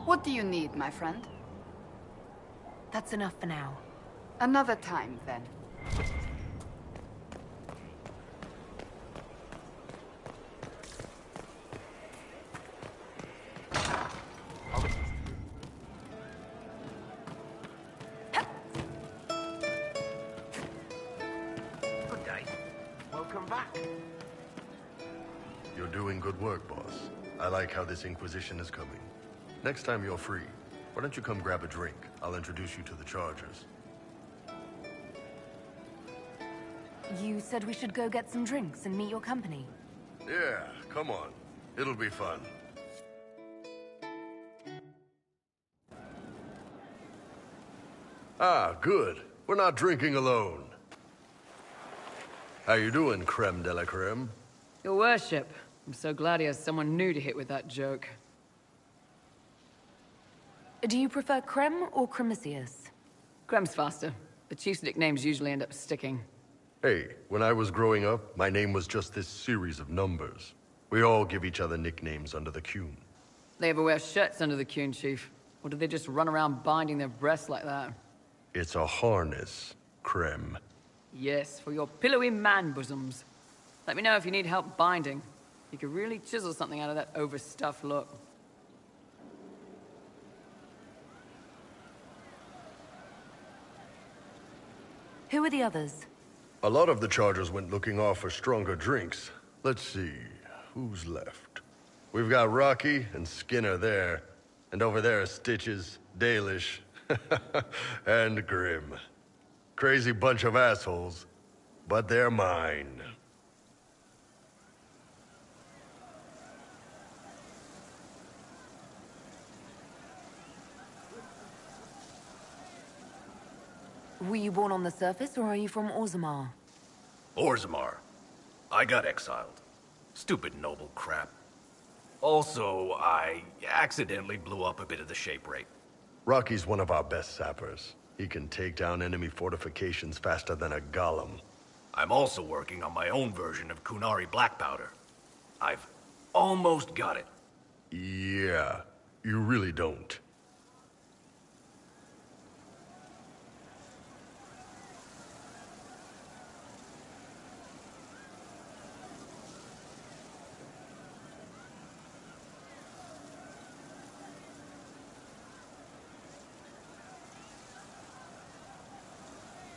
What do you need, my friend? That's enough for now. Another time, then. Good day. Welcome back. You're doing good work, boss. I like how this Inquisition is coming. Next time you're free, why don't you come grab a drink? I'll introduce you to the Chargers. You said we should go get some drinks and meet your company. Yeah, come on. It'll be fun. Ah, good. We're not drinking alone. How you doing, creme de la creme? Your worship. I'm so glad he has someone new to hit with that joke. Do you prefer Creme or Cremisius? Crem's faster. The chief's nicknames usually end up sticking. Hey, when I was growing up, my name was just this series of numbers. We all give each other nicknames under the Qun. They ever wear shirts under the Qun, Chief? Or do they just run around binding their breasts like that? It's a harness, creme. Yes, for your pillowy man-bosoms. Let me know if you need help binding. You could really chisel something out of that overstuffed look. Who are the others? A lot of the Chargers went looking off for stronger drinks. Let's see, who's left? We've got Rocky and Skinner there. And over there are Stitches, Dalish, and Grim. Crazy bunch of assholes, but they're mine. Were you born on the surface, or are you from Orzammar? Orzammar. I got exiled. Stupid noble crap. Also, I accidentally blew up a bit of the shape rate. Rocky's one of our best sappers. He can take down enemy fortifications faster than a golem. I'm also working on my own version of Kunari black powder. I've almost got it. Yeah, you really don't.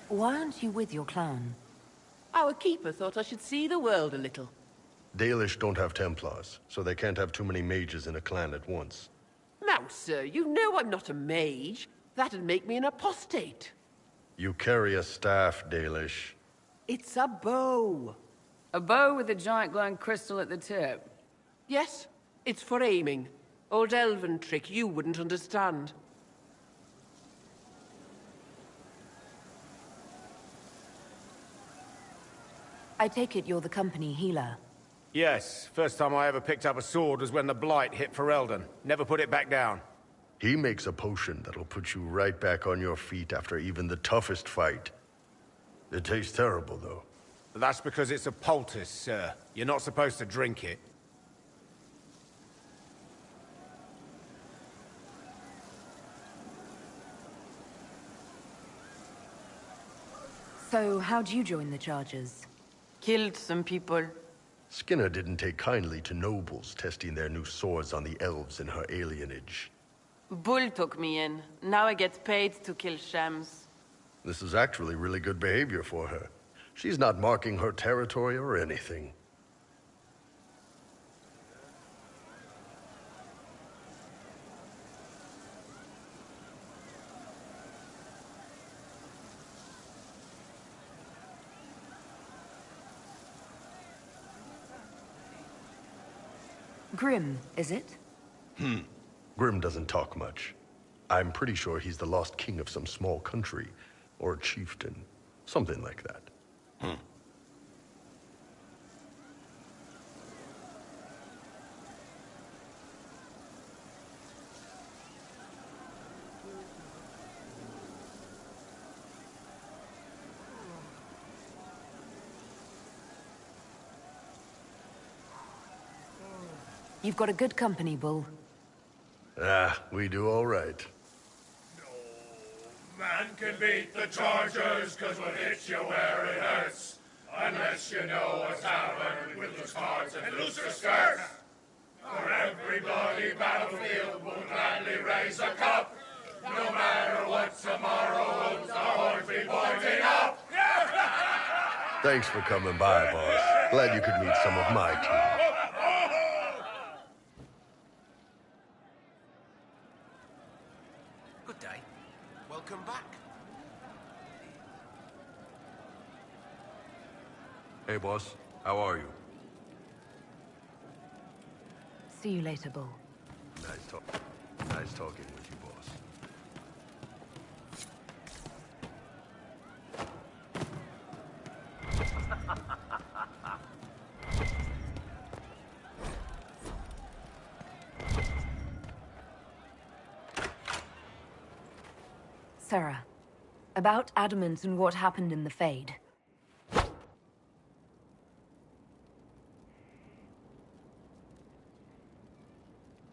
Why aren't you with your clan? Our keeper thought I should see the world a little. Dalish don't have Templars, so they can't have too many mages in a clan at once. Now, sir, you know I'm not a mage. That'd make me an apostate. You carry a staff, Dalish. It's a bow. A bow with a giant glowing crystal at the tip. Yes, it's for aiming. Old elven trick you wouldn't understand. I take it you're the company healer. Yes, first time I ever picked up a sword was when the Blight hit Ferelden. Never put it back down. He makes a potion that'll put you right back on your feet after even the toughest fight. It tastes terrible, though. That's because it's a poultice, sir. You're not supposed to drink it. So, how'd you join the Chargers? Killed some people. Skinner didn't take kindly to nobles testing their new swords on the elves in her alienage. Bull took me in. Now I get paid to kill shams. This is actually really good behavior for her. She's not marking her territory or anything. Grim, is it? Grim doesn't talk much. I'm pretty sure he's the lost king of some small country, or chieftain. Something like that. You've got a good company, Bull. We do all right. Man can beat the Chargers, cause we'll hit you where it hurts. Unless you know a tavern with loose cards and looser skirts. For every bloody battlefield will gladly raise a cup. No matter what tomorrow holds, the horns be pointing up. Thanks for coming by, boss. Glad you could meet some of my team. Good day. Welcome back. Hey, boss. How are you? See you later, Bull. Nice talking with you, boss. Sarah, about Adamant and what happened in the Fade.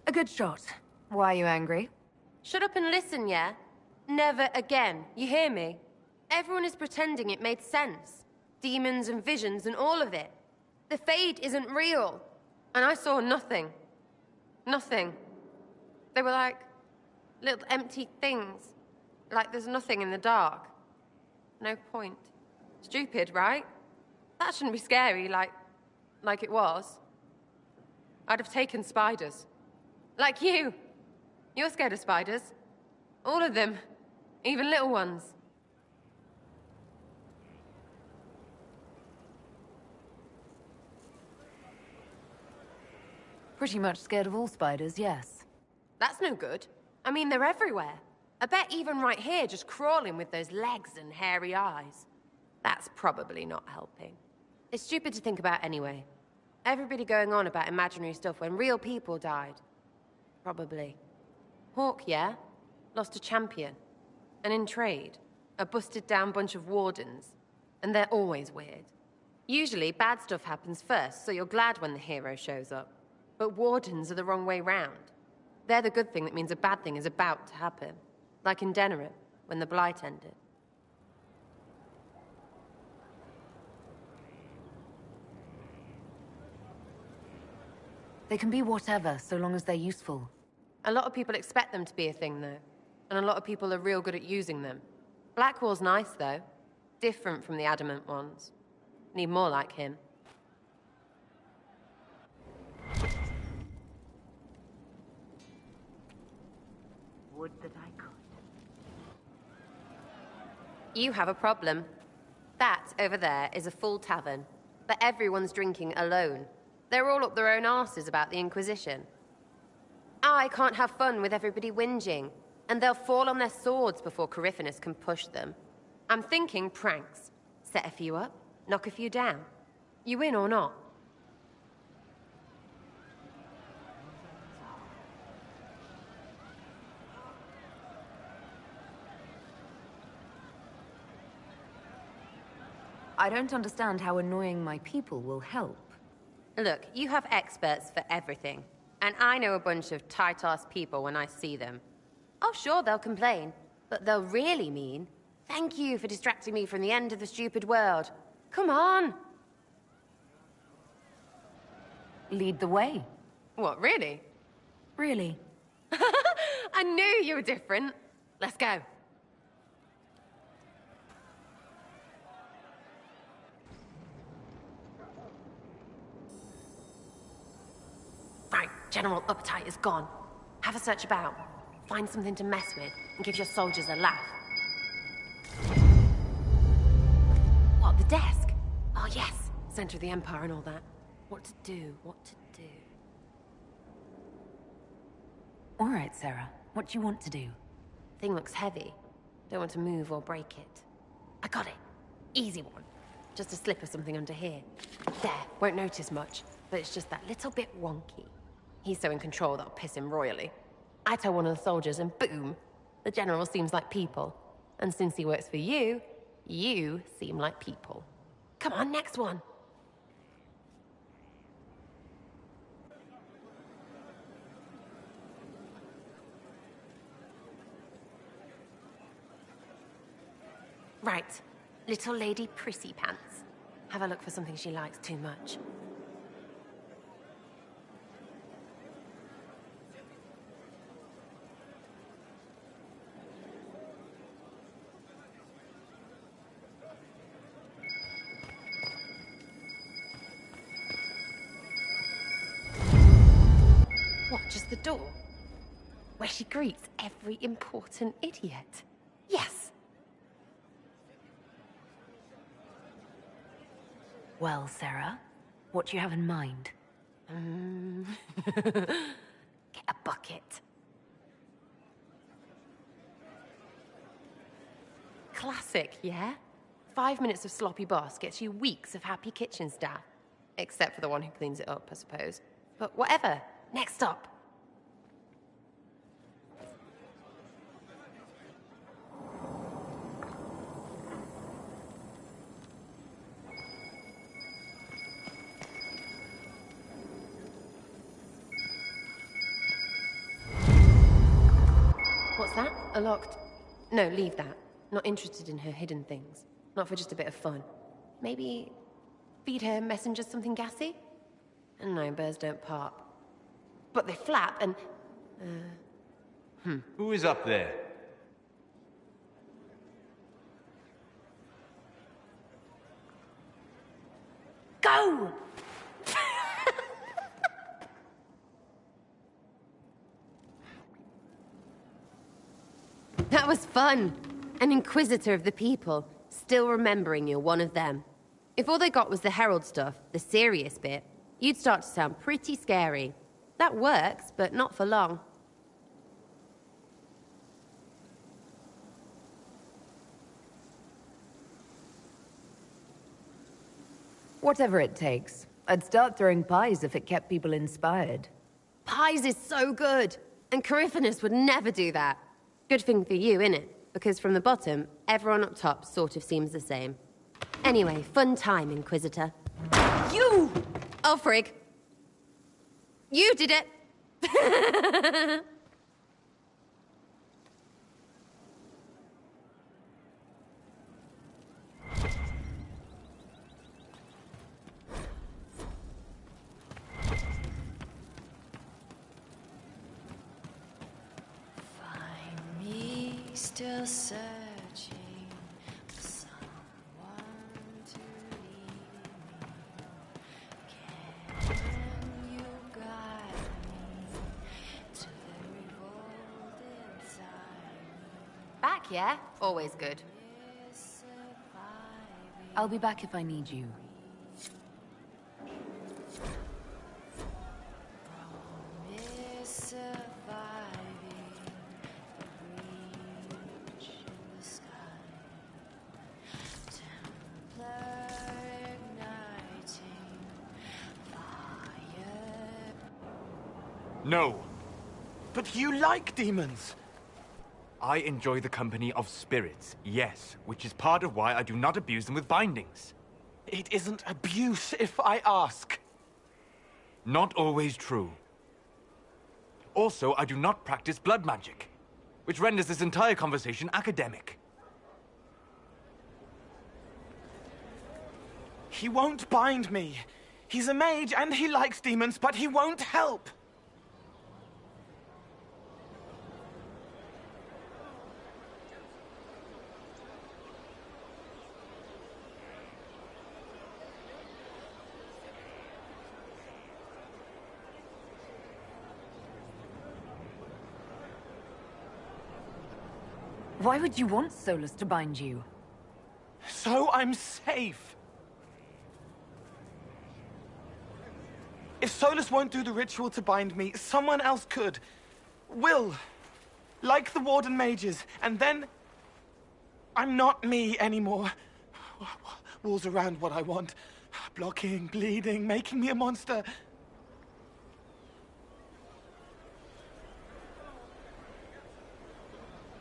A good shot. Why are you angry? Shut up and listen, yeah? Never again. You hear me? Everyone is pretending it made sense. Demons and visions and all of it. The Fade isn't real. And I saw nothing. Nothing. They were like little empty things. Like there's nothing in the dark. No point. Stupid, right? That shouldn't be scary, like it was. I'd have taken spiders. Like you. You're scared of spiders. All of them. Even little ones. Pretty much scared of all spiders, yes. That's no good. I mean, they're everywhere. I bet even right here, just crawling with those legs and hairy eyes. That's probably not helping. It's stupid to think about anyway. Everybody going on about imaginary stuff when real people died. Probably. Hawk, yeah? Lost a champion. And in trade, a busted down bunch of wardens. And they're always weird. Usually, bad stuff happens first, so you're glad when the hero shows up. But wardens are the wrong way round. They're the good thing that means a bad thing is about to happen. Like in Denerim, when the Blight ended. They can be whatever, so long as they're useful. A lot of people expect them to be a thing, though. And a lot of people are real good at using them. Blackwall's nice, though. Different from the Adamant ones. Need more like him. Would that I could. You have a problem. That, over there, is a full tavern. But everyone's drinking alone. They're all up their own arses about the Inquisition. I can't have fun with everybody whinging. And they'll fall on their swords before Coryphanus can push them. I'm thinking pranks. Set a few up, knock a few down. You win or not. I don't understand how annoying my people will help. Look, you have experts for everything. And I know a bunch of tight-ass people when I see them. Oh, sure, they'll complain. But they'll really mean, thank you for distracting me from the end of the stupid world. Come on! Lead the way. What, really? Really? I knew you were different. Let's go. Right, general appetite is gone. Have a search about. Find something to mess with, and give your soldiers a laugh. What, the desk? Oh, yes. Center of the Empire and all that. What to do, what to do. All right, Sarah. What do you want to do? Thing looks heavy. Don't want to move or break it. I got it. Easy one. Just a slip or something under here. There, won't notice much, but it's just that little bit wonky. He's so in control that'll piss him royally. I tell one of the soldiers and boom, the general seems like people. And since he works for you, you seem like people. Come on, next one. Right. Little lady prissy pants. Have a look for something she likes too much. What, just the door? Where she greets every important idiot. Yes! Well, Sarah, what do you have in mind? Get a bucket. Classic, yeah? 5 minutes of sloppy boss gets you weeks of happy kitchen staff. Except for the one who cleans it up, I suppose. But whatever. Next up. What's that? A locked... No, leave that. Not interested in her hidden things. Not for just a bit of fun. Maybe... feed her messengers something gassy? No, birds don't pop. But they flap and... Who is up there? Go! That was fun. An inquisitor of the people, still remembering you're one of them. If all they got was the herald stuff, the serious bit, you'd start to sound pretty scary. That works, but not for long. Whatever it takes. I'd start throwing pies if it kept people inspired. Pies is so good, and Coryphanus would never do that. Good thing for you, innit? Because from the bottom, everyone up top sort of seems the same. Anyway, fun time, Inquisitor. You! Oh, frig. You did it! Find me still searching for someone to lead me. Can you guide me to the revolt inside Back, yeah? Always good. I'll be back if I need you. me? Surviving the breach in the sky. Templar igniting fire. No. But you like demons! I enjoy the company of spirits, yes, which is part of why I do not abuse them with bindings. It isn't abuse, if I ask. Not always true. Also, I do not practice blood magic, which renders this entire conversation academic. He won't bind me. He's a mage and he likes demons, but he won't help. Why would you want Solus to bind you? So I'm safe. If Solus won't do the ritual to bind me, someone else could. Will. Like the Warden mages. And then... I'm not me anymore. Walls around what I want. Blocking, bleeding, making me a monster.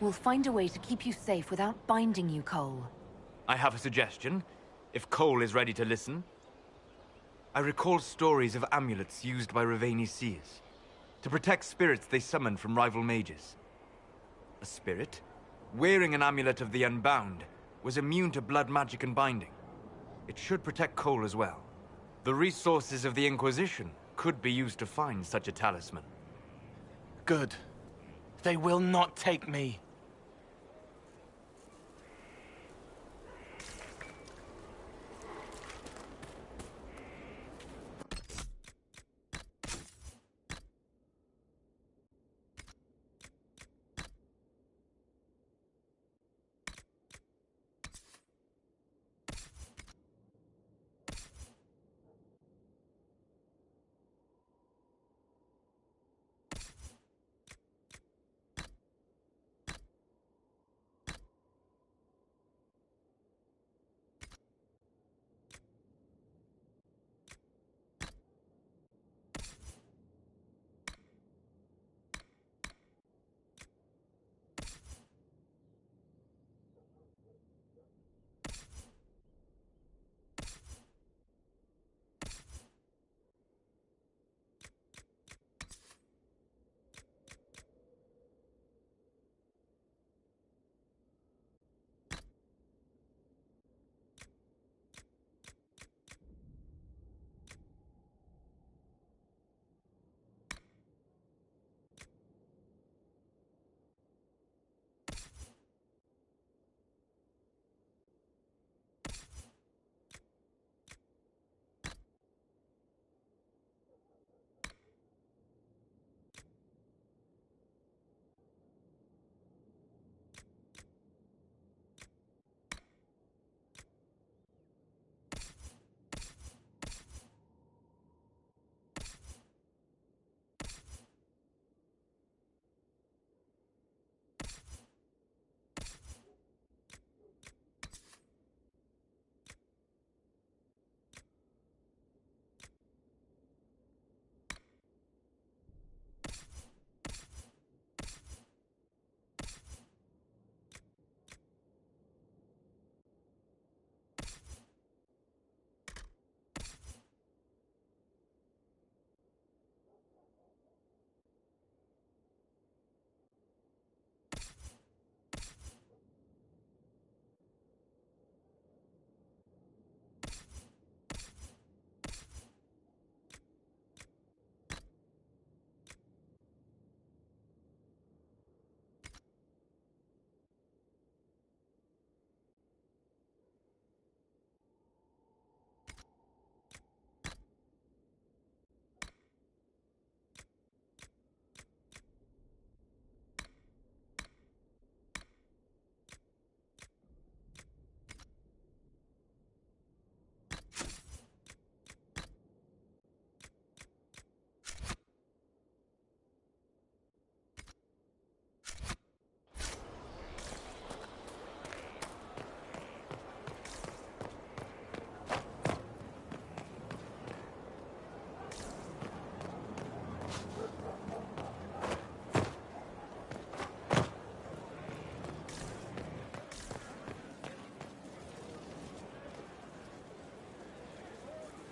We'll find a way to keep you safe without binding you, Cole. I have a suggestion, if Cole is ready to listen. I recall stories of amulets used by Raveni seers to protect spirits they summoned from rival mages. A spirit, wearing an amulet of the Unbound, was immune to blood magic and binding. It should protect Cole as well. The resources of the Inquisition could be used to find such a talisman. Good. They will not take me.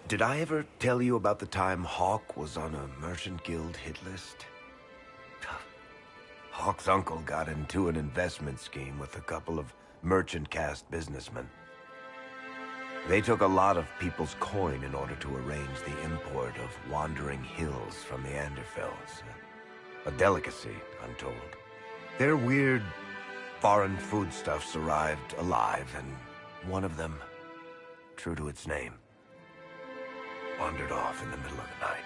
Did I ever tell you about the time Hawk was on a Merchant Guild hit list? Hawk's uncle got into an investment scheme with a couple of merchant caste businessmen. They took a lot of people's coin in order to arrange the import of wandering hills from the Anderfells. A delicacy, I'm told. Their weird, foreign foodstuffs arrived alive, and one of them, true to its name, wandered off in the middle of the night.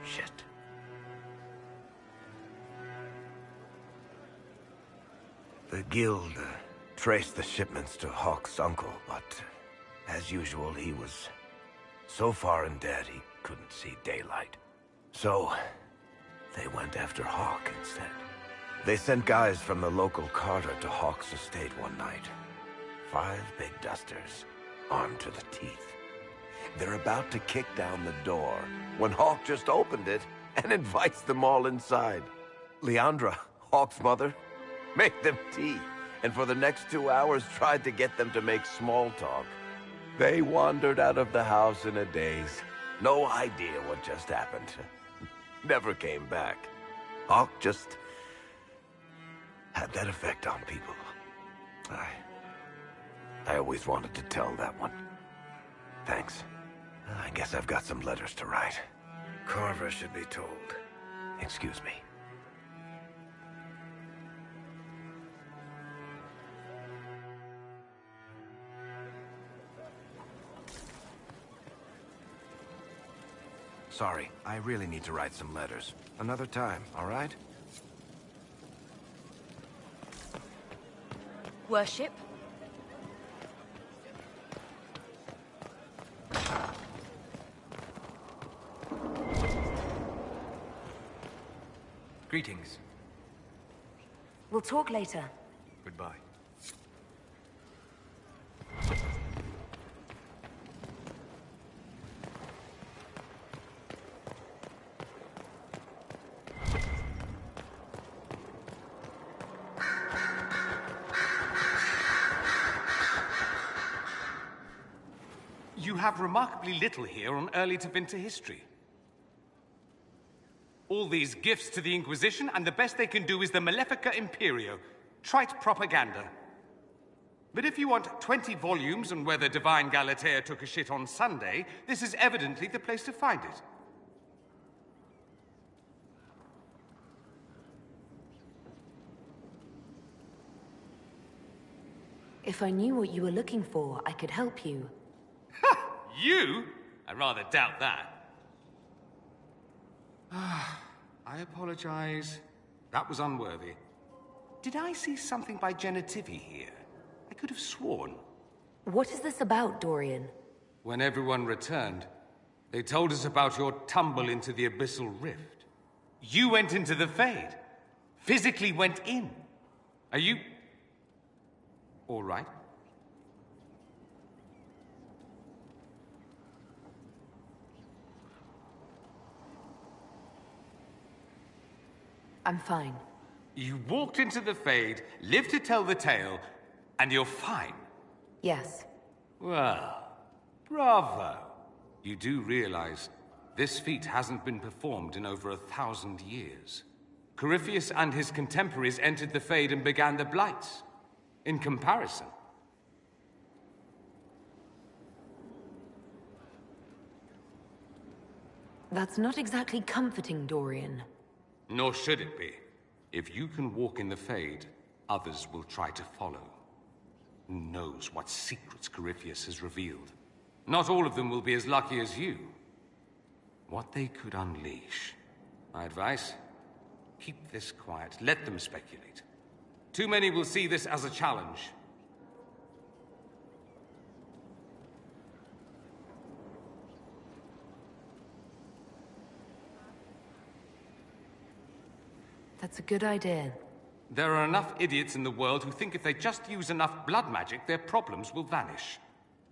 Shit. The guild traced the shipments to Hawk's uncle, but as usual, he was so far in debt he couldn't see daylight. So they went after Hawk instead. They sent guys from the local carter to Hawk's estate one night. 5 big dusters. armed to the teeth. They're about to kick down the door when Hawk just opened it and invites them all inside. Leandra, Hawk's mother, made them tea, and for the next 2 hours tried to get them to make small talk. They wandered out of the house in a daze. No idea what just happened. Never came back. Hawk just had that effect on people. I always wanted to tell that one. Thanks. I guess I've got some letters to write. Carver should be told. Excuse me. Sorry, I really need to write some letters. Another time, all right? Worship? Greetings. We'll talk later. Goodbye. You have remarkably little here on early Tevinter history. All these gifts to the Inquisition, and the best they can do is the Malefica Imperio. Trite propaganda. But if you want 20 volumes on whether Divine Galatea took a shit on Sunday, this is evidently the place to find it. If I knew what you were looking for, I could help you. You? I rather doubt that. I apologize. That was unworthy. Did I see something by Genitivi here? I could have sworn. What is this about, Dorian? When everyone returned, they told us about your tumble into the Abyssal Rift. You went into the Fade. Physically went in. Are you... all right? I'm fine. You walked into the Fade, lived to tell the tale, and you're fine. Yes. Well, bravo. You do realize this feat hasn't been performed in over 1,000 years. Corypheus and his contemporaries entered the Fade and began the Blights. In comparison. That's not exactly comforting, Dorian. Nor should it be. If you can walk in the Fade, others will try to follow. Who knows what secrets Corypheus has revealed? Not all of them will be as lucky as you. What they could unleash. My advice? Keep this quiet. Let them speculate. Too many will see this as a challenge. That's a good idea. There are enough idiots in the world who think if they just use enough blood magic, their problems will vanish.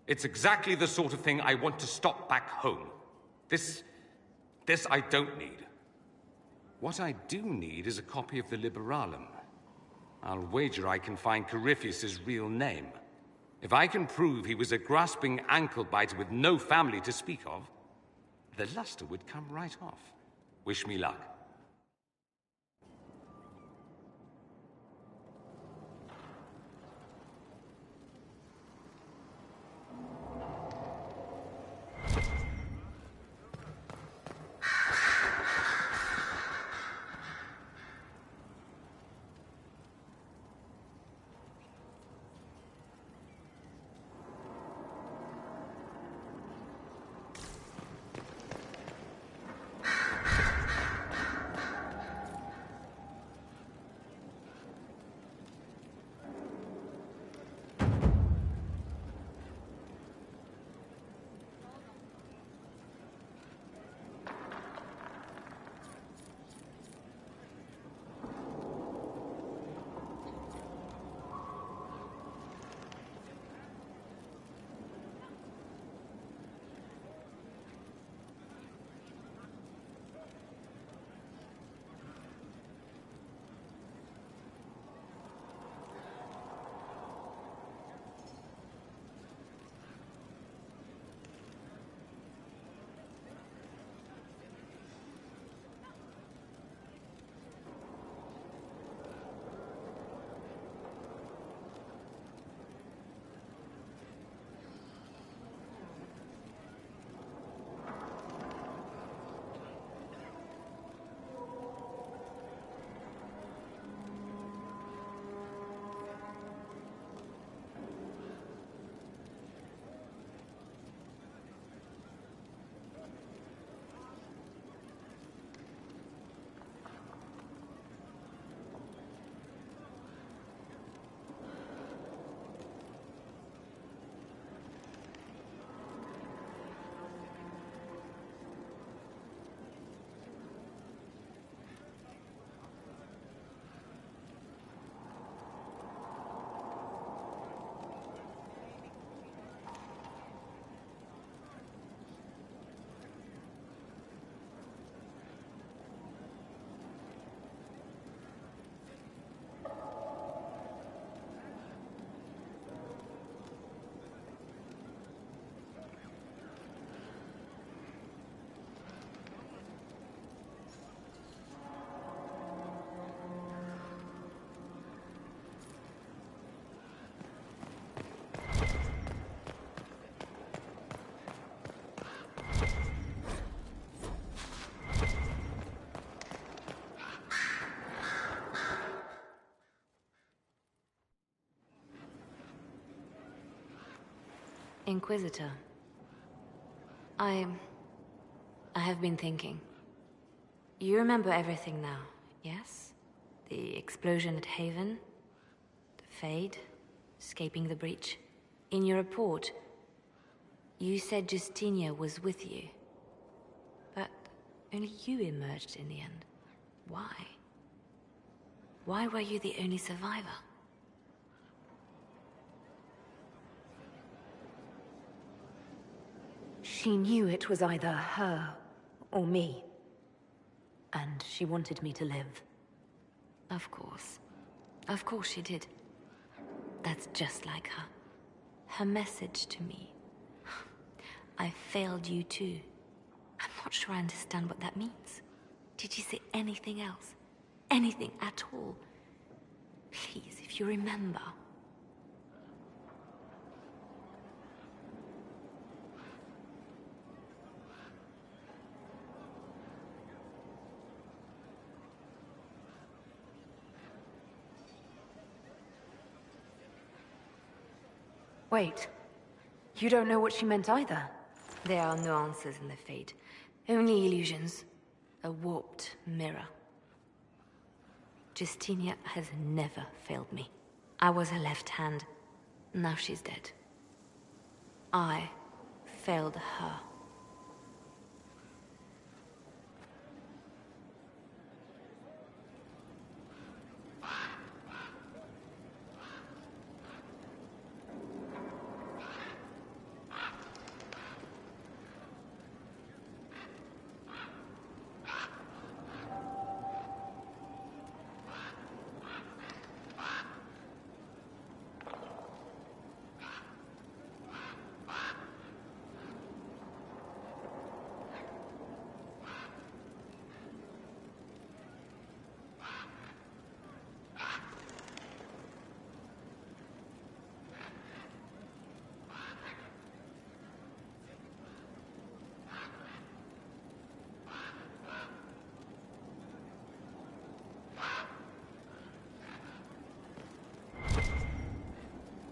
It's exactly the sort of thing I want to stop back home. This I don't need. What I do need is a copy of the Liberalum. I'll wager I can find Corypheus's real name. If I can prove he was a grasping ankle-biter with no family to speak of, the luster would come right off. Wish me luck. Inquisitor. I have been thinking. You remember everything now, yes? The explosion at Haven, the Fade, escaping the breach. In your report, you said Justinia was with you. But only you emerged in the end. Why? Why were you the only survivor? She knew it was either her or me. And she wanted me to live. Of course. Of course she did. That's just like her. Her message to me. I failed you too. I'm not sure I understand what that means. Did she say anything else? Anything at all? Please, if you remember. Wait. You don't know what she meant either? There are no answers in the Fate. Only illusions. A warped mirror. Justinia has never failed me. I was her left hand. Now she's dead. I failed her.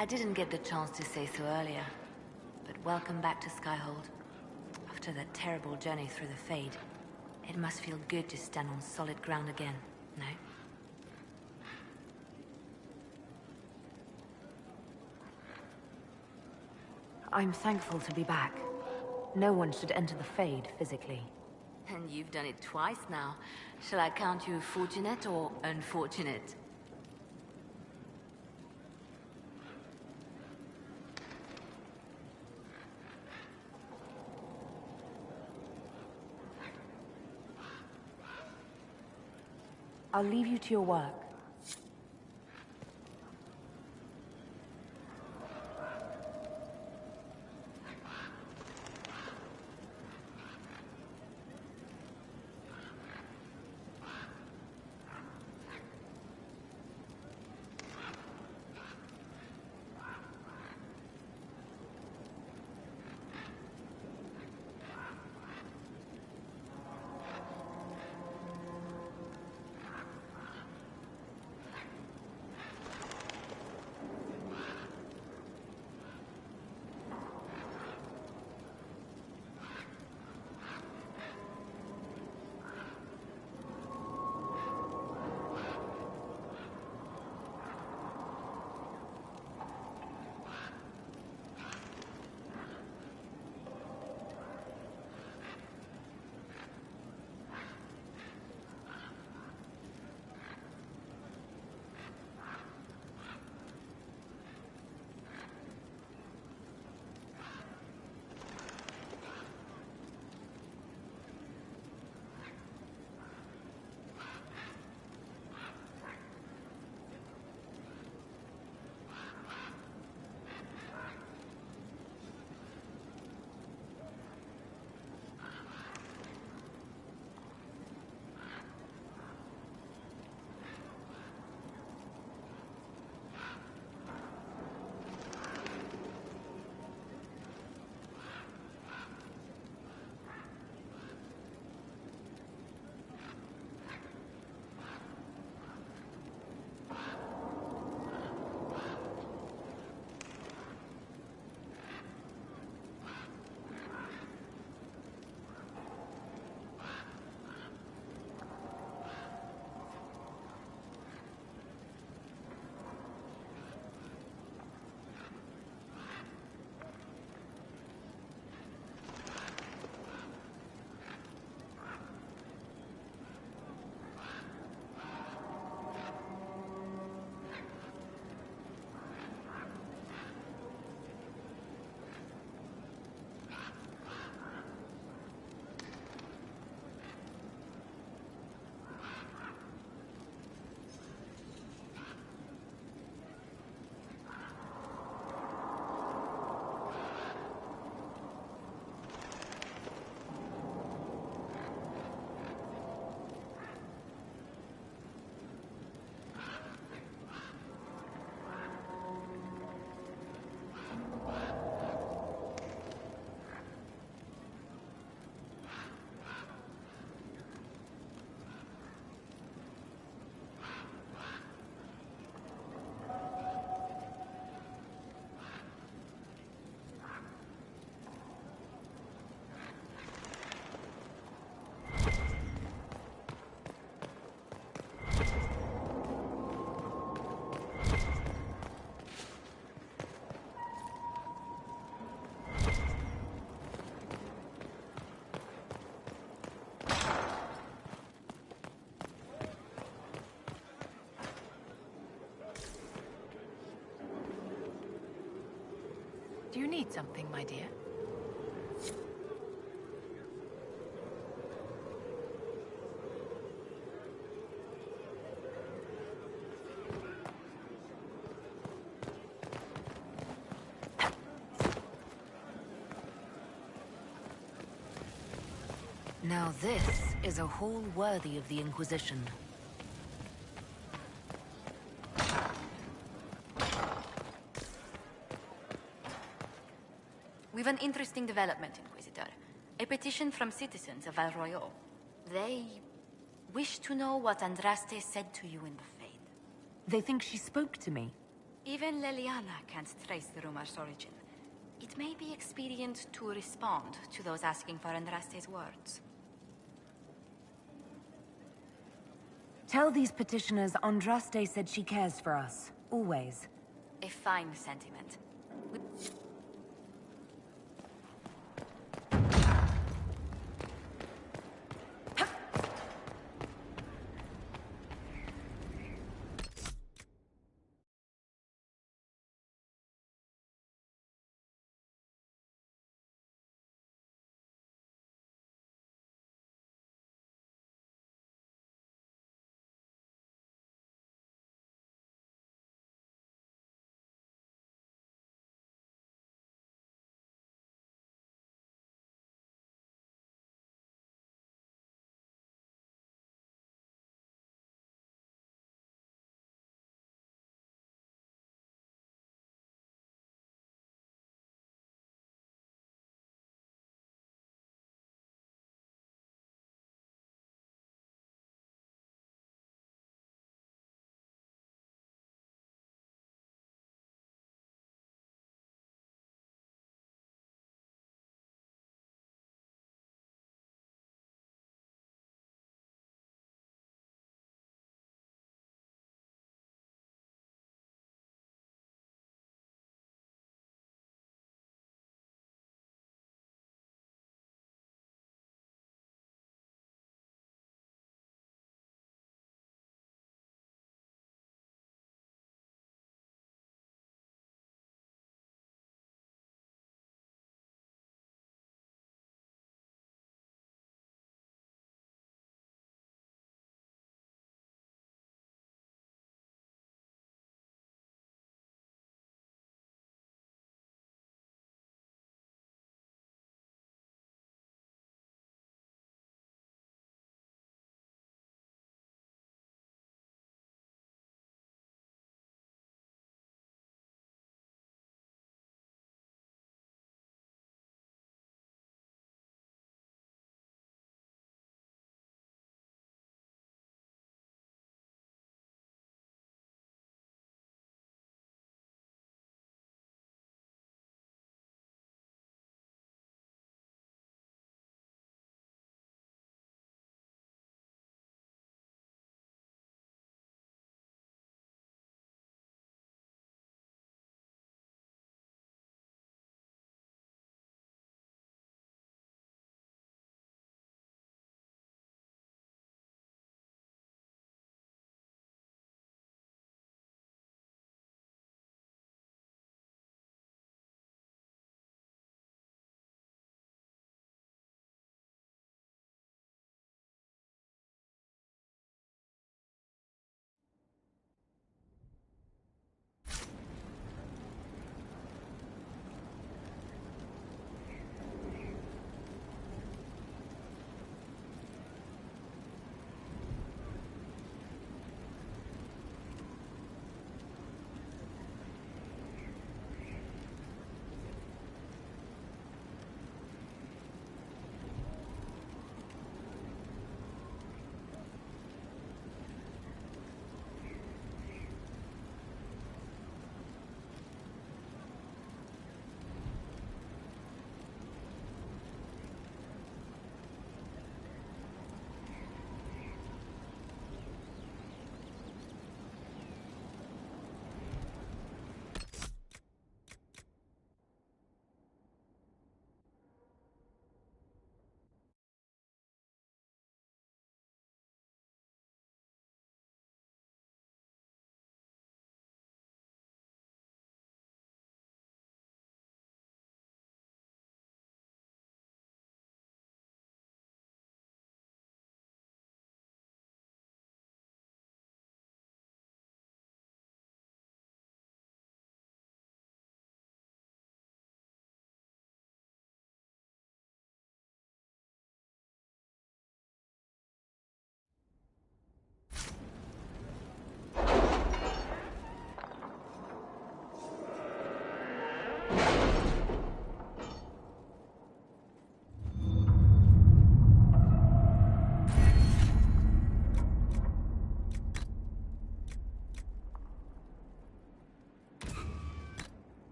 I didn't get the chance to say so earlier, but welcome back to Skyhold. After that terrible journey through the Fade, it must feel good to stand on solid ground again, no? I'm thankful to be back. No one should enter the Fade physically. And you've done it twice now. Shall I count you fortunate or unfortunate? I'll leave you to your work. Do you need something, my dear? Now this is a hall worthy of the Inquisition. We've an interesting development, Inquisitor. A petition from citizens of Val Royal. They wish to know what Andraste said to you in the Fade. They think she spoke to me. Even Leliana can't trace the rumor's origin. It may be expedient to respond to those asking for Andraste's words. Tell these petitioners Andraste said she cares for us. Always. A fine sentiment.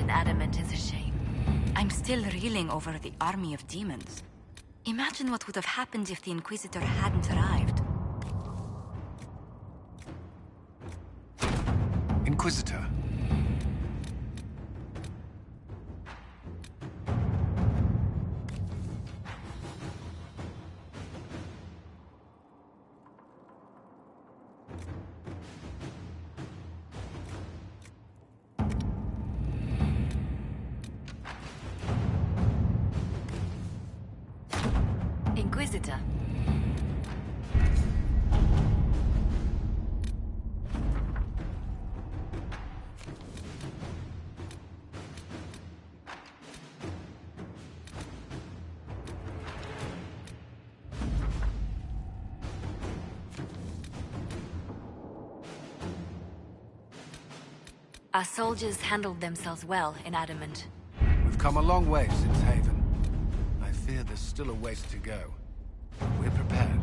in Adamant is a shame. I'm still reeling over the army of demons. Imagine what would have happened if the Inquisitor hadn't arrived. Inquisitor. Inquisitor. Our soldiers handled themselves well in Adamant. We've come a long way since Haven. I fear there's still a ways to go. We're prepared.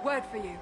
Word for you.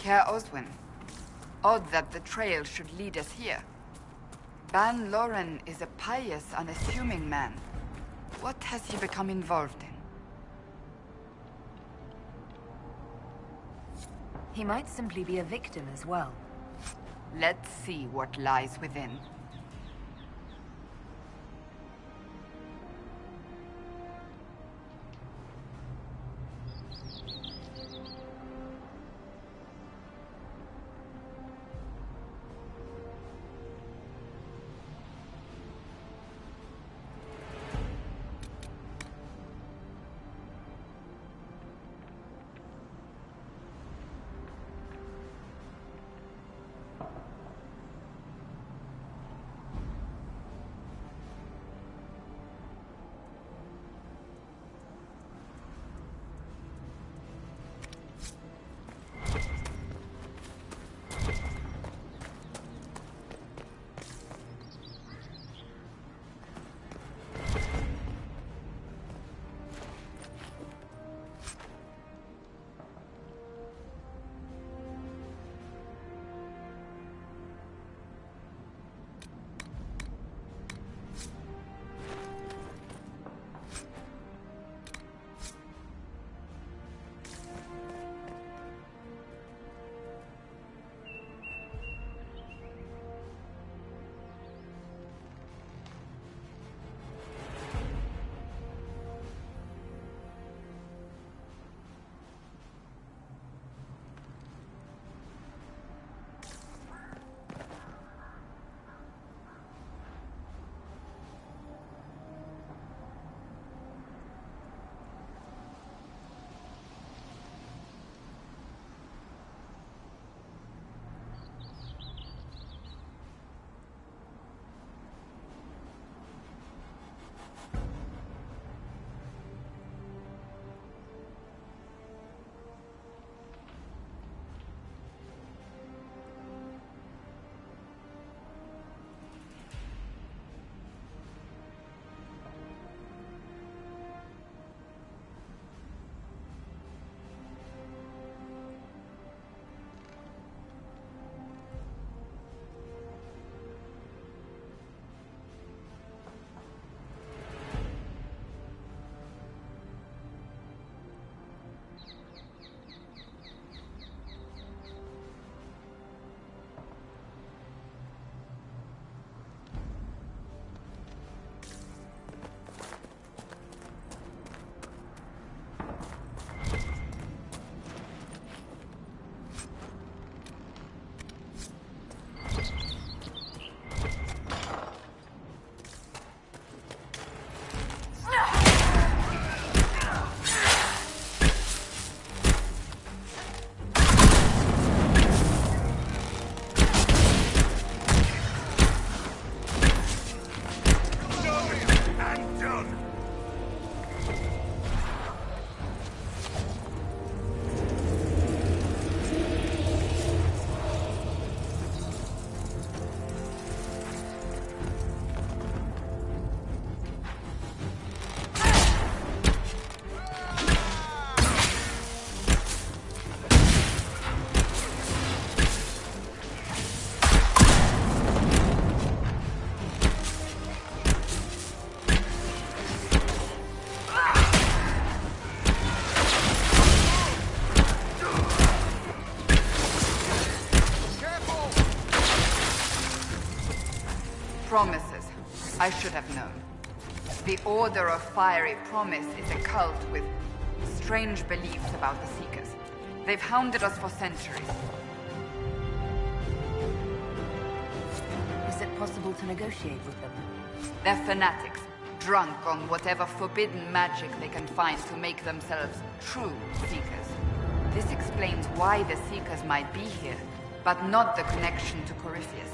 Care Oswin. Odd that the trail should lead us here. Ban Loren is a pious, unassuming man. What has he become involved in? He might simply be a victim as well. Let's see what lies within. Promises. I should have known. The Order of Fiery Promise is a cult with strange beliefs about the Seekers. They've hounded us for centuries. Is it possible to negotiate with them? They're fanatics, drunk on whatever forbidden magic they can find to make themselves true Seekers. This explains why the Seekers might be here, but not the connection to Corypheus.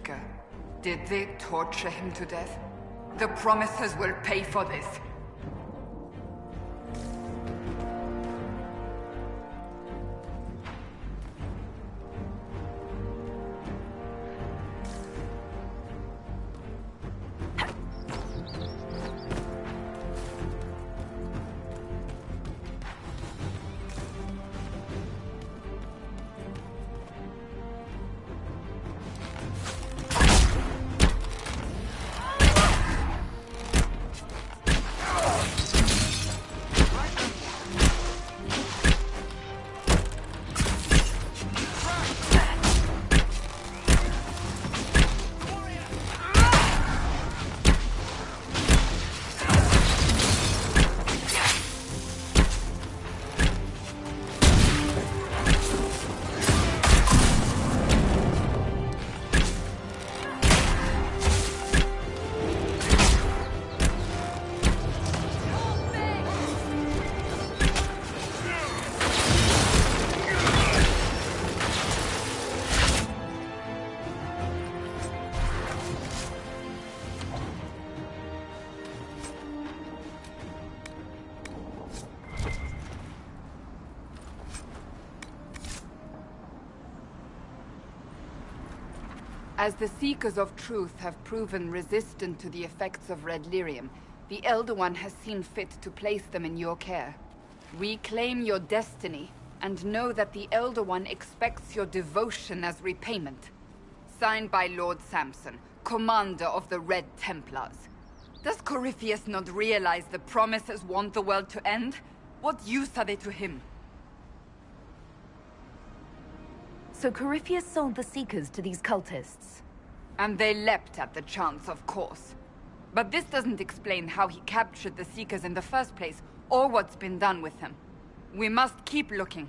Seeker. Did they torture him to death? The Promisers will pay for this. As the Seekers of Truth have proven resistant to the effects of red lyrium, the Elder One has seen fit to place them in your care. Reclaim your destiny, and know that the Elder One expects your devotion as repayment. Signed by Lord Samson, Commander of the Red Templars. Does Corypheus not realize the Promisers want the world to end? What use are they to him? So Corypheus sold the Seekers to these cultists? And they leapt at the chance, of course. But this doesn't explain how he captured the Seekers in the first place, or what's been done with them. We must keep looking.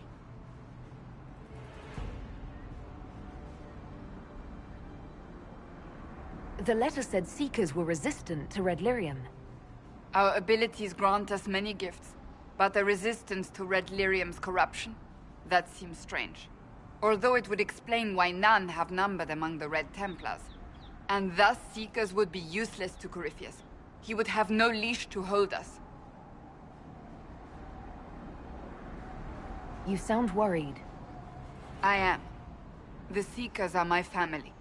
The letter said Seekers were resistant to red lyrium. Our abilities grant us many gifts, but a resistance to red lyrium's corruption? That seems strange. Although it would explain why none have numbered among the Red Templars. And thus Seekers would be useless to Corypheus. He would have no leash to hold us. You sound worried. I am. The Seekers are my family.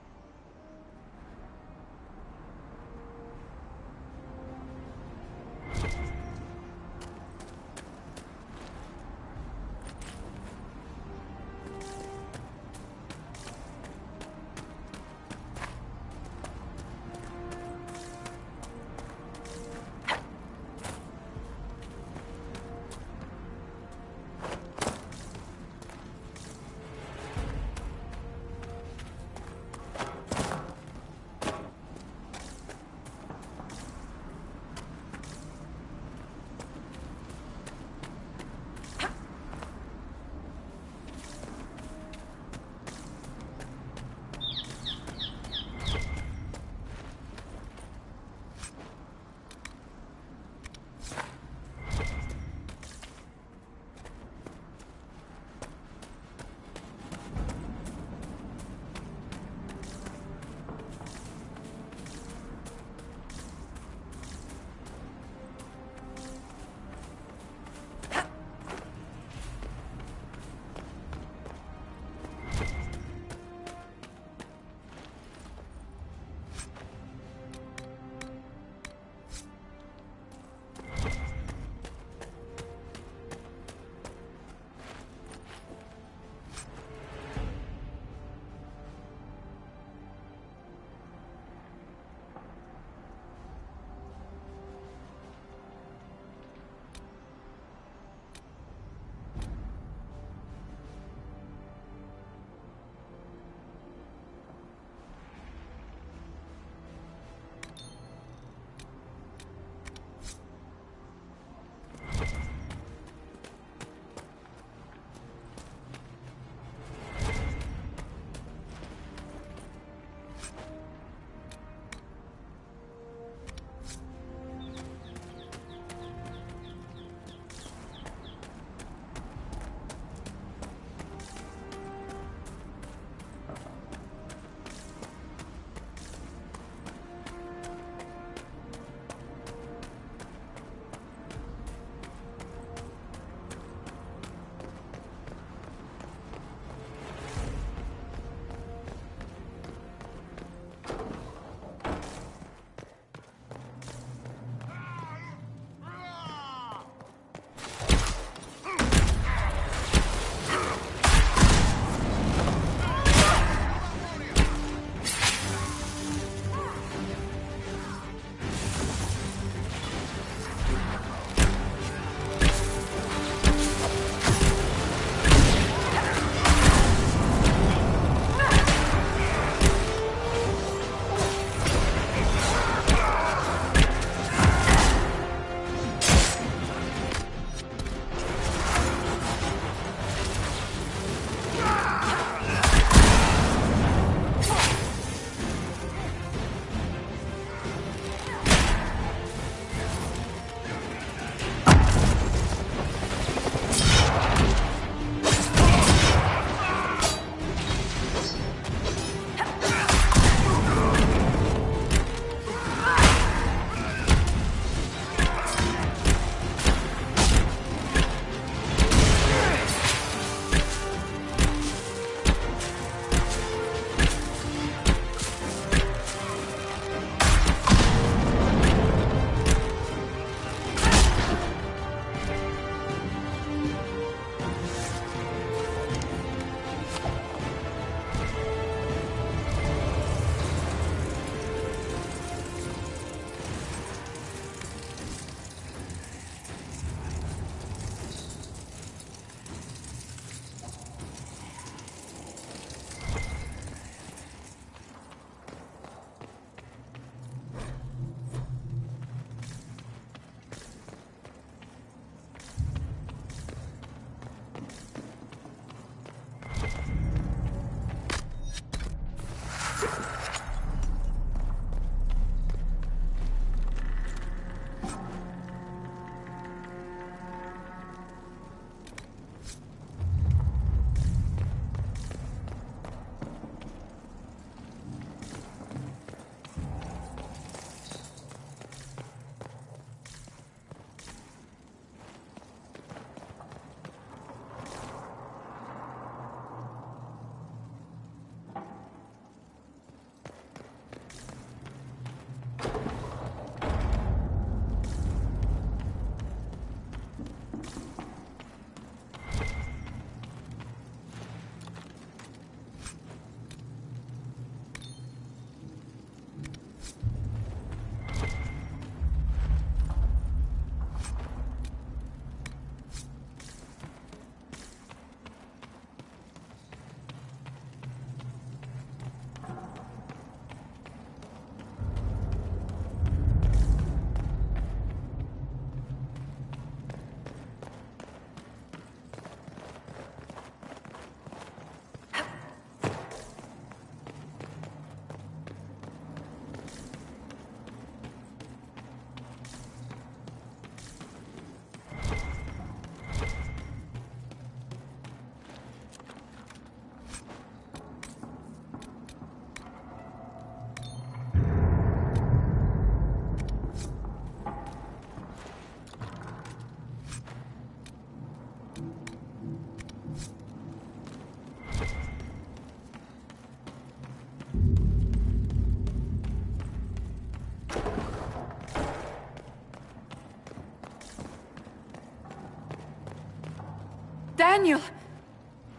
Daniel!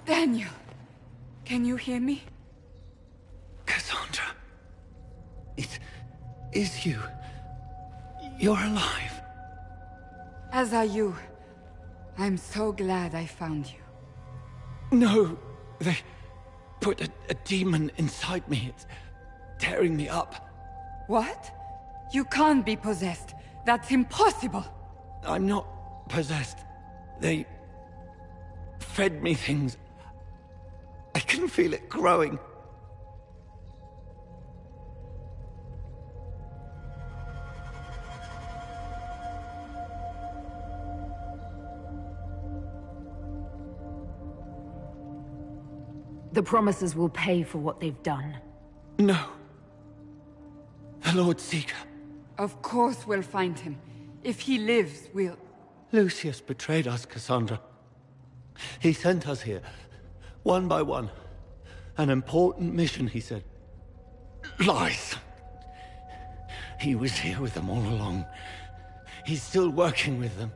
Daniel! Can you hear me? Cassandra. It is you. You're alive. As are you. I'm so glad I found you. No, they put a demon inside me. It's tearing me up. What? You can't be possessed. That's impossible. I'm not possessed. They fed me things. I can feel it growing. The Promisers will pay for what they've done. No. The Lord Seeker. Of course we'll find him. If he lives, we'll... Lucius betrayed us, Cassandra. He sent us here, one by one. An important mission, he said. Lies. He was here with them all along. He's still working with them.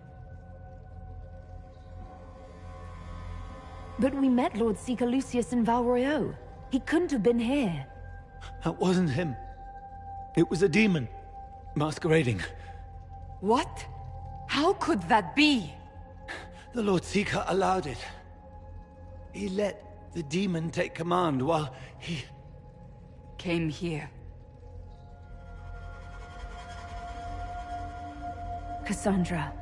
But we met Lord Seeker Lucius in Val Royeaux. He couldn't have been here. That wasn't him. It was a demon, masquerading. What? How could that be? The Lord Seeker allowed it. He let the demon take command while he... came here. Cassandra.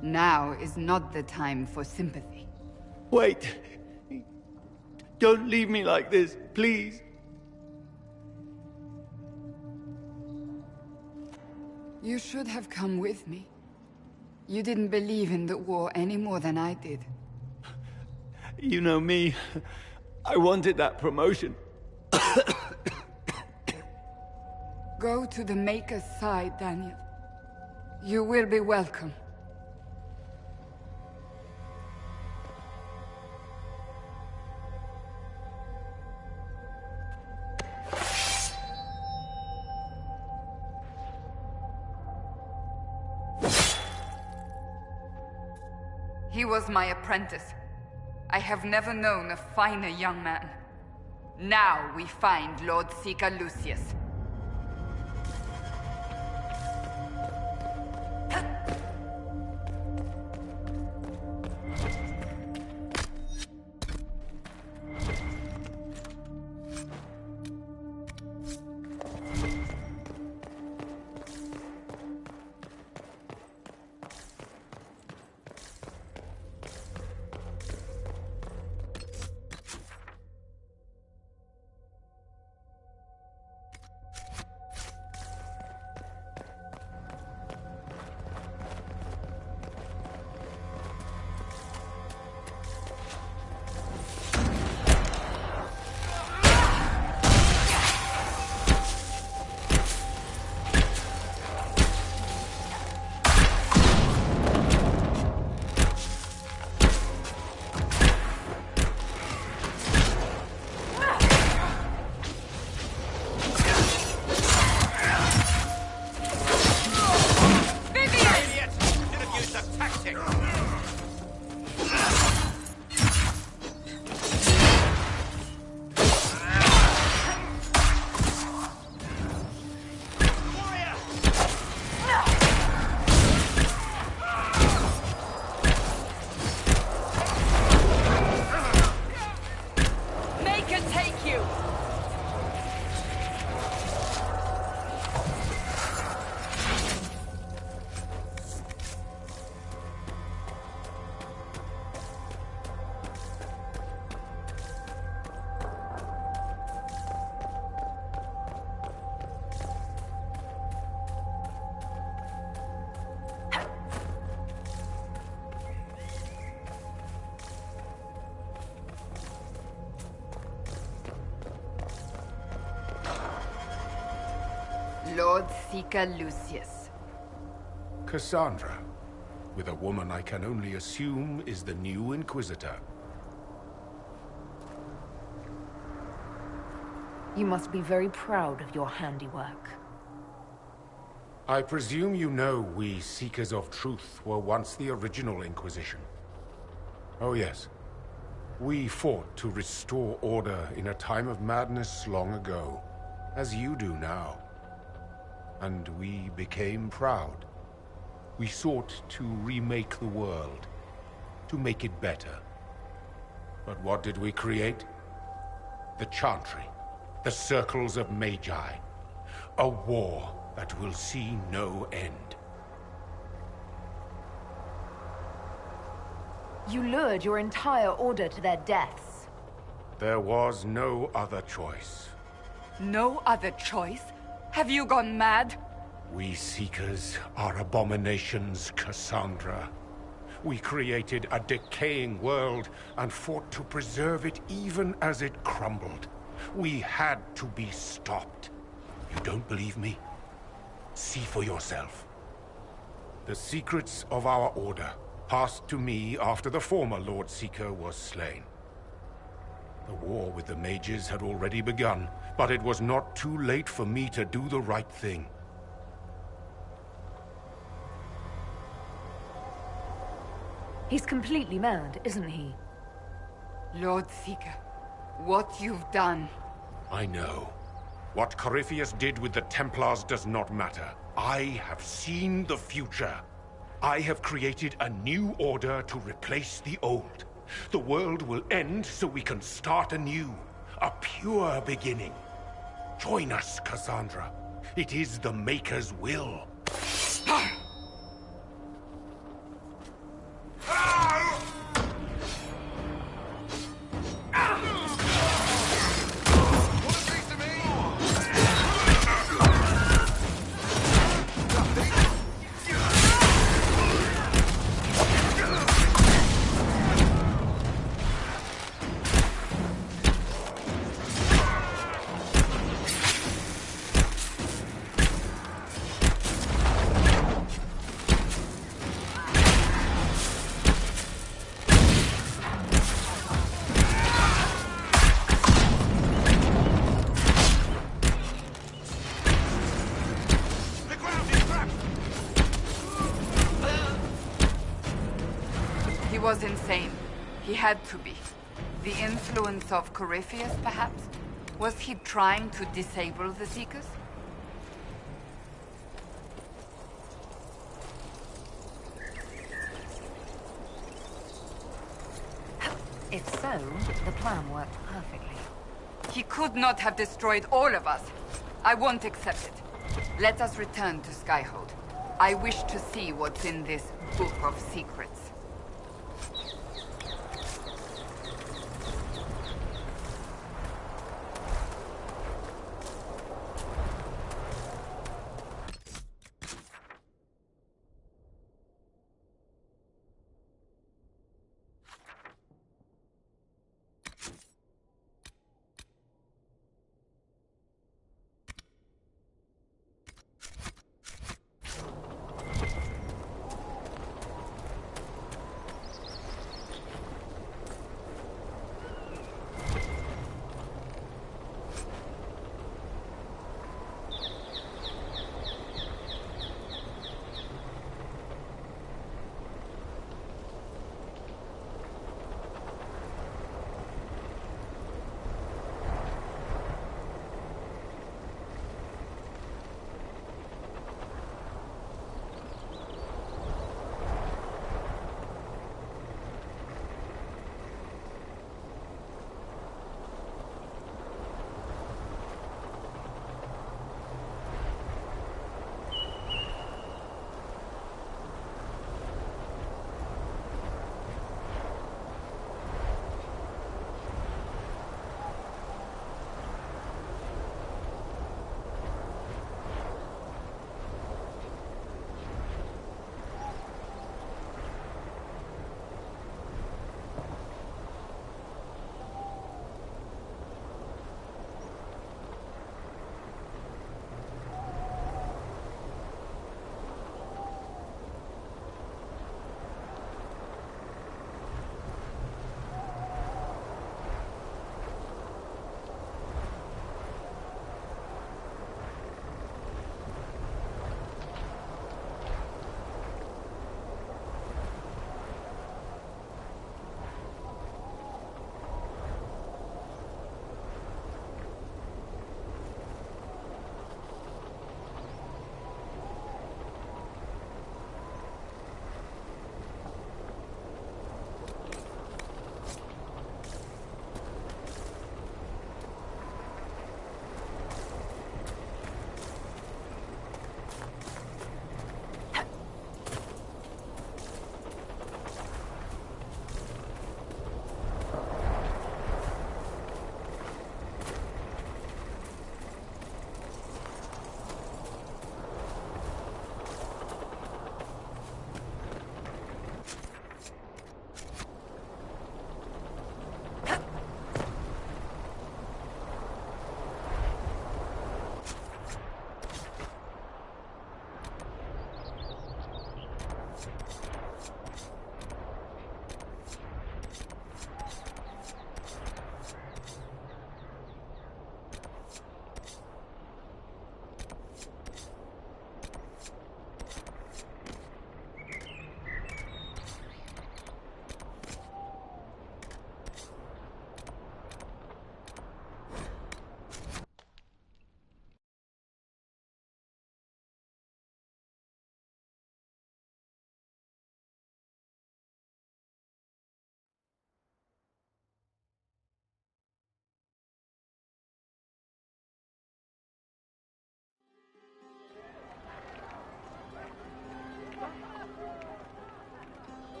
Now is not the time for sympathy. Wait. Don't leave me like this, please. You should have come with me. You didn't believe in the war any more than I did. You know me. I wanted that promotion. Go to the Maker's side, Daniel. You will be welcome. He was my apprentice. I have never known a finer young man. Now we find Lord Seeker Lucius. Lord Seeker Lucius. Cassandra, with a woman I can only assume is the new Inquisitor. You must be very proud of your handiwork. I presume you know we Seekers of Truth were once the original Inquisition. Oh yes. We fought to restore order in a time of madness long ago, as you do now. And we became proud. We sought to remake the world, to make it better. But what did we create? The Chantry, the Circles of Magi. A war that will see no end. You lured your entire order to their deaths. There was no other choice. No other choice? Have you gone mad? We Seekers are abominations, Cassandra. We created a decaying world and fought to preserve it even as it crumbled. We had to be stopped. You don't believe me? See for yourself. The secrets of our order passed to me after the former Lord Seeker was slain. The war with the mages had already begun, but it was not too late for me to do the right thing. He's completely mad, isn't he? Lord Seeker, what you've done. I know. What Corypheus did with the Templars does not matter. I have seen the future. I have created a new order to replace the old. The world will end so we can start anew. A pure beginning. Join us, Cassandra. It is the Maker's will. He was insane. He had to be. The influence of Corypheus, perhaps? Was he trying to disable the Seekers? If so, the plan worked perfectly. He could not have destroyed all of us. I won't accept it. Let us return to Skyhold. I wish to see what's in this Book of Secrets.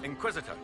Inquisitor.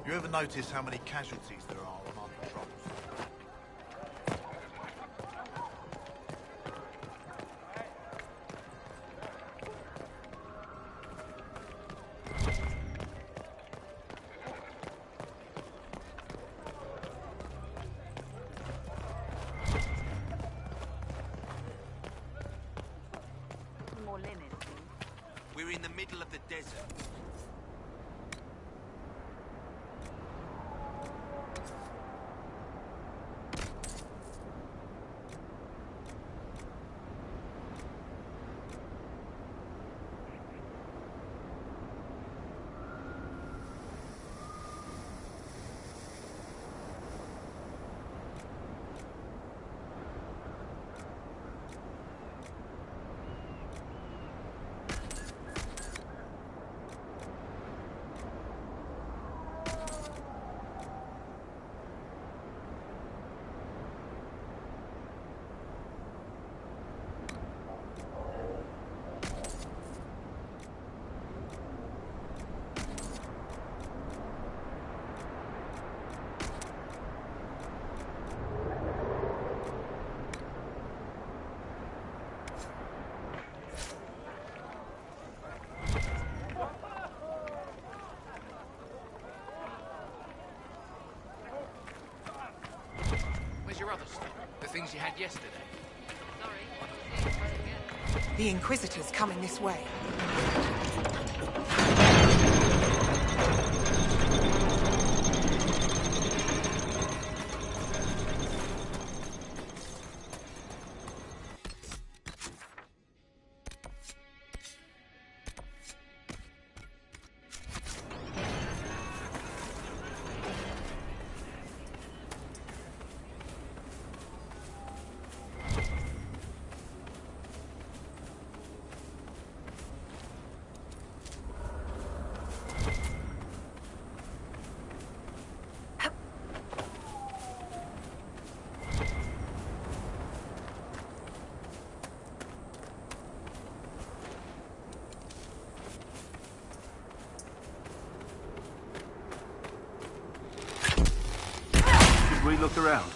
You ever notice how many casualties there are on our patrols? More linen, please. We're in the middle of the desert. Where's your other stuff? The things you had yesterday? The Inquisitor's coming this way. We look around.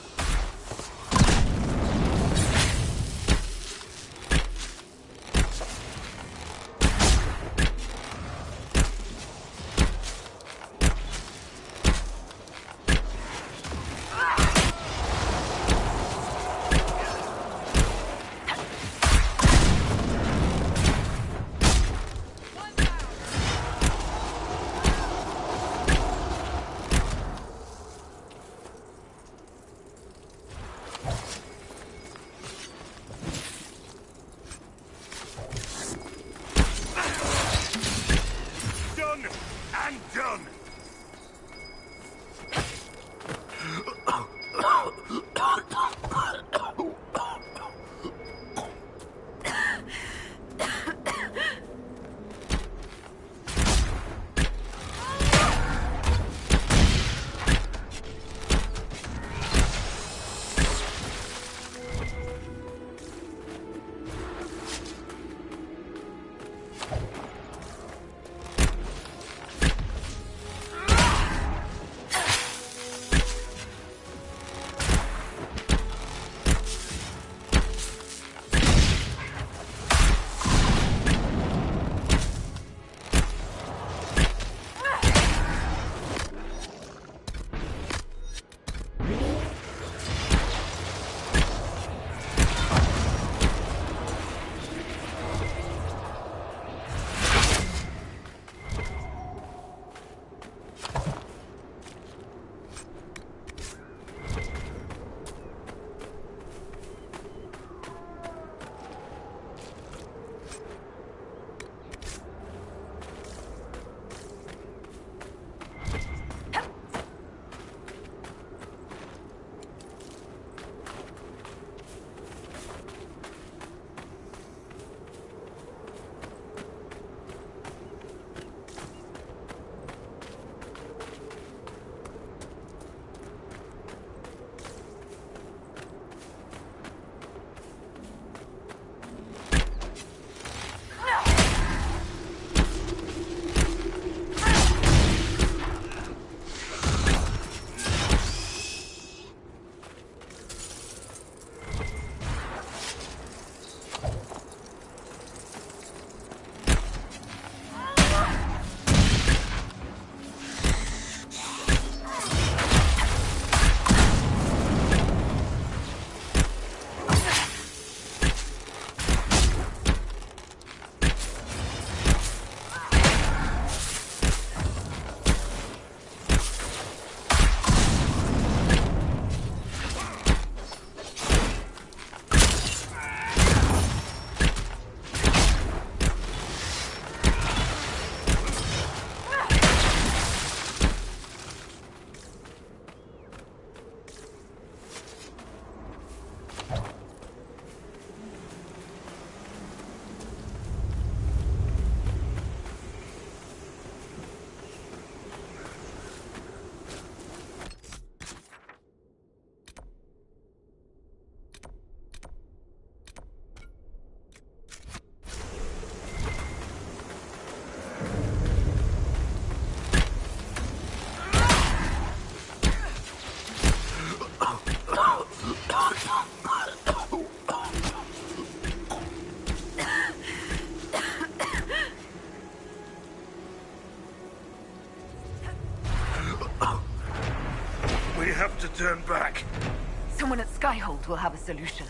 Someone at Skyhold will have a solution.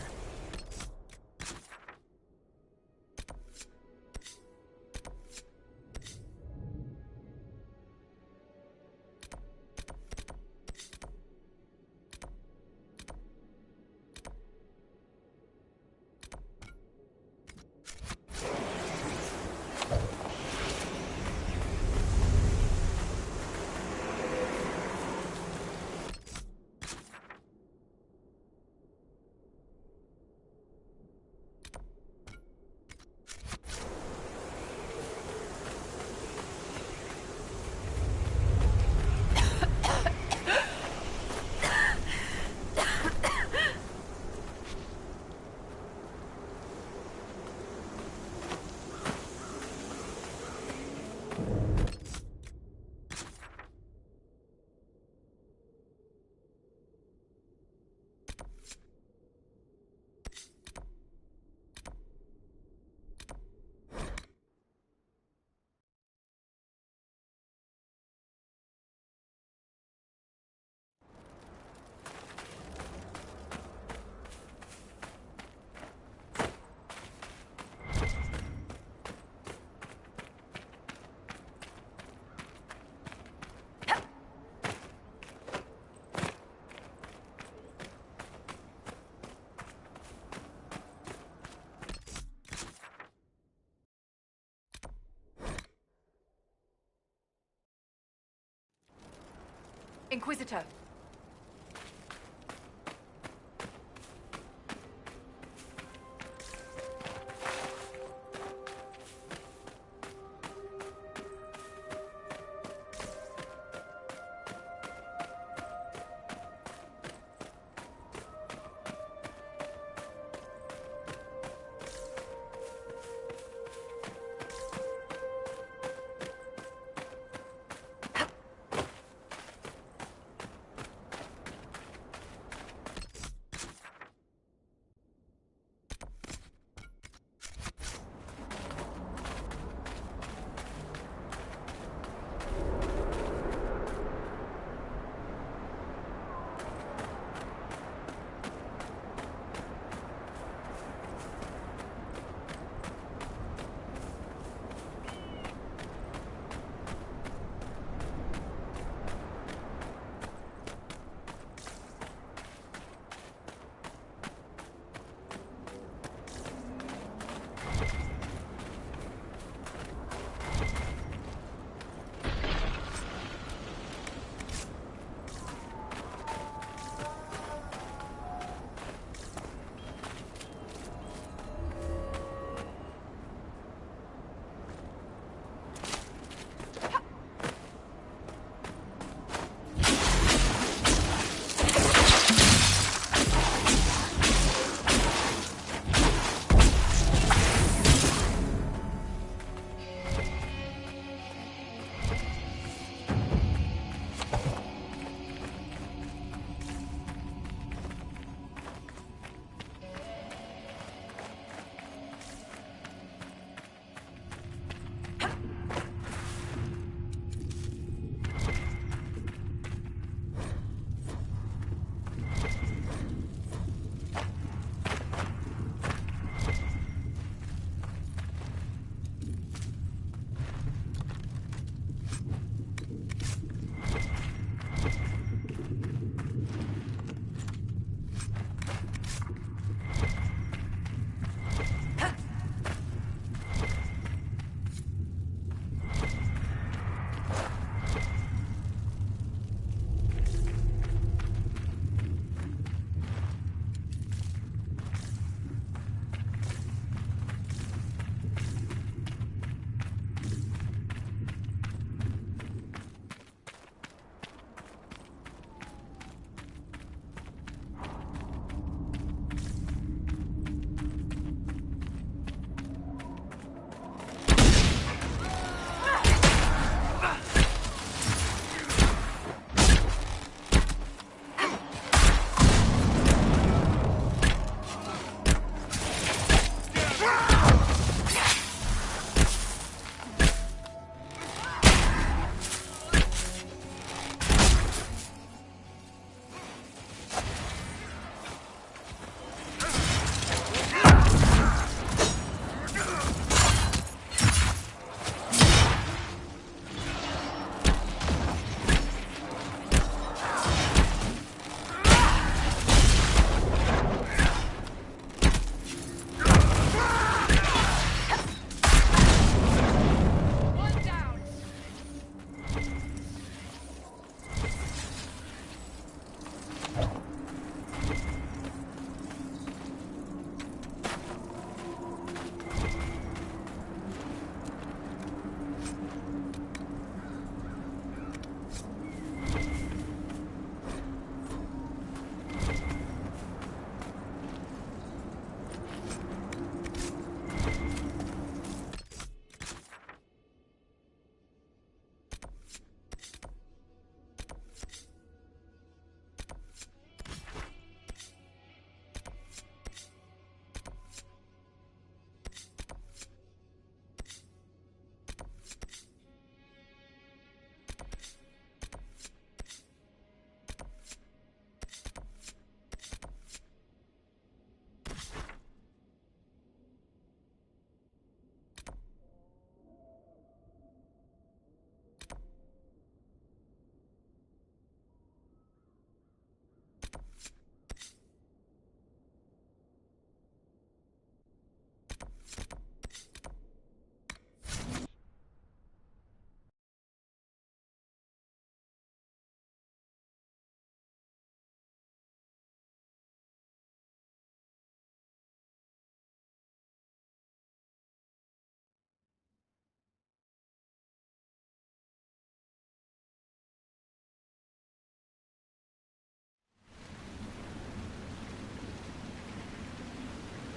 Inquisitor,